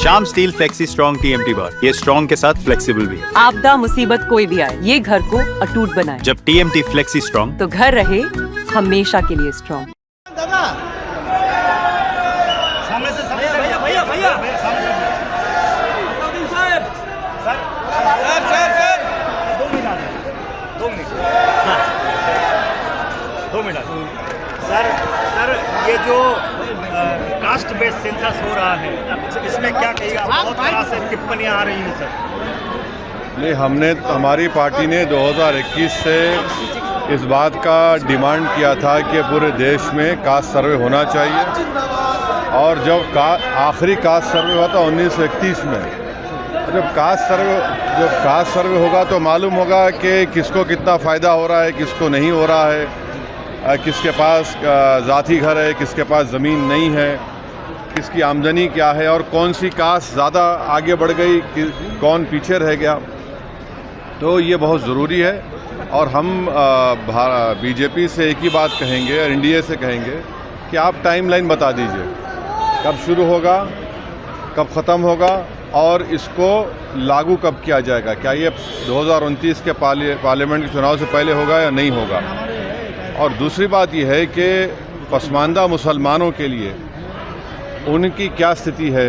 Shyam steel flexi strong TMT बार, ये strong के साथ फ्लेक्सिबल भी है। आपदा मुसीबत कोई भी आए, ये घर को अटूट बनाए। जब TMT फ्लेक्सी स्ट्रॉन्ग, तो घर रहे हमेशा के लिए स्ट्रॉन्ग। सामने से भैया सर 2 मिनट सर ये जो कास्ट बेस्ड सेंसस हो रहा है इसमें क्या कहिएगा? बहुत तरह से टिप्पणियां आ रही हैं सर। नहीं, हमारी पार्टी ने 2021 से इस बात का डिमांड किया था कि पूरे देश में कास्ट सर्वे होना चाहिए, और जब आखिरी कास्ट सर्वे हुआ था 1931 में, जब कास्ट सर्वे होगा तो मालूम होगा कि किसको कितना फ़ायदा हो रहा है, किसको नहीं हो रहा है, किसके पास ज़ाती घर है, किसके पास ज़मीन नहीं है, किसकी आमदनी क्या है, और कौन सी कास्ट ज़्यादा आगे बढ़ गई, कौन पीछे रह गया। तो ये बहुत ज़रूरी है, और हम बीजेपी से एक ही बात कहेंगे और NDA से कहेंगे कि आप टाइमलाइन बता दीजिए, कब शुरू होगा, कब ख़त्म होगा, और इसको लागू कब किया जाएगा। क्या ये 2029 के पार्लियामेंट के चुनाव से पहले होगा या नहीं होगा। और दूसरी बात यह है कि पसमानदा मुसलमानों के लिए उनकी क्या स्थिति है,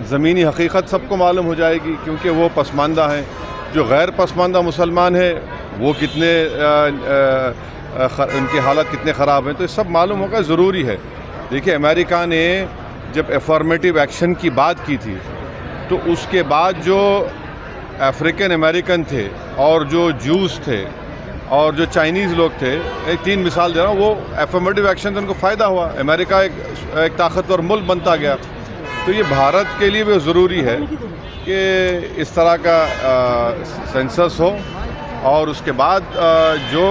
ज़मीनी हकीकत सबको मालूम हो जाएगी, क्योंकि वो पसमानदा हैं। जो गैर पसमानदा मुसलमान है वो कितने उनकी हालत कितने ख़राब हैं, तो ये सब मालूम होगा, ज़रूरी है। देखिए, अमेरिका ने जब अफर्मेटिव एक्शन की बात की थी, तो उसके बाद जो अफ्रीकन अमेरिकन थे और जो जूस थे और जो चाइनीज़ लोग थे, एक 3 मिसाल दे रहा हूँ, वो अफर्मेटिव एक्शन से उनको फ़ायदा हुआ, अमेरिका एक ताकतवर मुल्क बनता गया। तो ये भारत के लिए भी ज़रूरी है कि इस तरह का सेंसस हो, और उसके बाद जो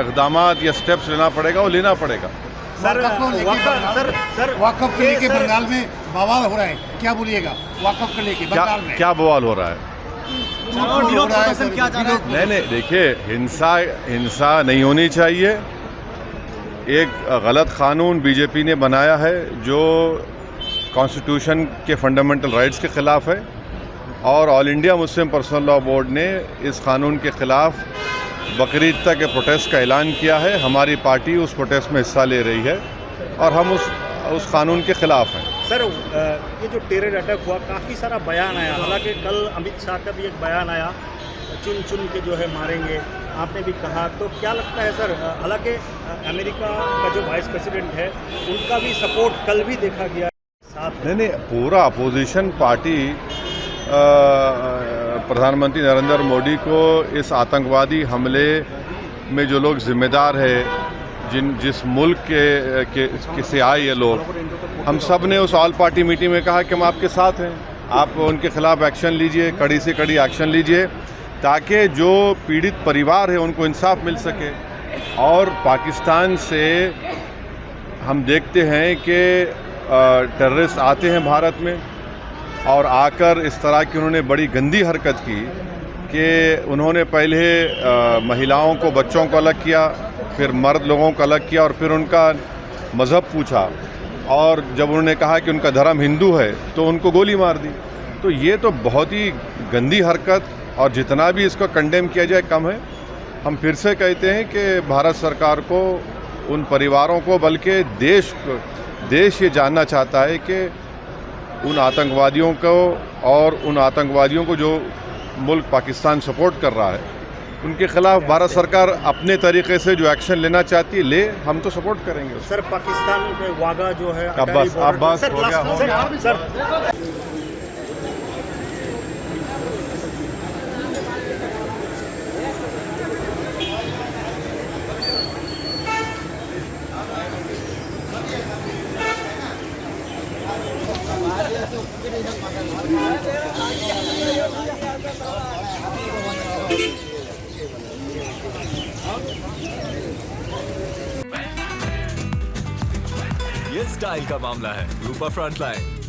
इक़दामात या स्टेप्स लेना पड़ेगा वो लेना पड़ेगा। सर वाकफ को लेके बंगाल में बवाल हो रहा है, क्या बोलिएगा? वाकफ को लेके बंगाल में क्या बवाल हो रहा है? नहीं, देखिए, हिंसा नहीं होनी चाहिए। एक गलत कानून बीजेपी ने बनाया है जो कॉन्स्टिट्यूशन के फंडामेंटल राइट्स के ख़िलाफ़ है, और all India Muslim personal law board ने इस कानून के ख़िलाफ़ बकरीद तक के प्रोटेस्ट का ऐलान किया है। हमारी पार्टी उस प्रोटेस्ट में हिस्सा ले रही है, और हम उस कानून के ख़िलाफ़ हैं। सर, ये जो टेरर अटैक हुआ, काफ़ी सारा बयान आया, हालांकि कल अमित शाह का भी एक बयान आया, चुन के जो है मारेंगे, आपने भी कहा। तो क्या लगता है सर, हालांकि अमेरिका का जो वाइस प्रेसिडेंट है उनका भी सपोर्ट कल भी देखा गया साथ। नहीं, पूरा अपोजिशन पार्टी प्रधानमंत्री नरेंद्र मोदी को इस आतंकवादी हमले में जो लोग ज़िम्मेदार है, जिस मुल्क के से आए ये लोग, हम सब ने उस ऑल पार्टी मीटिंग में कहा कि हम आपके साथ हैं, आप उनके ख़िलाफ़ एक्शन लीजिए, कड़ी से कड़ी एक्शन लीजिए, ताकि जो पीड़ित परिवार है उनको इंसाफ मिल सके। और पाकिस्तान से हम देखते हैं कि टेररिस्ट आते हैं भारत में, और आकर इस तरह की उन्होंने बड़ी गंदी हरकत की कि उन्होंने पहले महिलाओं को, बच्चों को अलग किया, फिर मर्द लोगों को अलग किया, और फिर उनका मज़हब पूछा, और जब उन्होंने कहा कि उनका धर्म हिंदू है तो उनको गोली मार दी। तो ये तो बहुत ही गंदी हरकत, और जितना भी इसको कंडेम किया जाए कम है। हम फिर से कहते हैं कि भारत सरकार को, उन परिवारों को, बल्कि देश ये जानना चाहता है कि उन आतंकवादियों को, और उन आतंकवादियों को जो मुल्क पाकिस्तान सपोर्ट कर रहा है, उनके ख़िलाफ़ भारत सरकार अपने तरीके से जो एक्शन लेना चाहती है ले, हम तो सपोर्ट करेंगे। सर, पाकिस्तान के वाघा जो है, अब बस हो गया। सर ये स्टाइल का मामला है, ऊपर फ्रंट लाइन।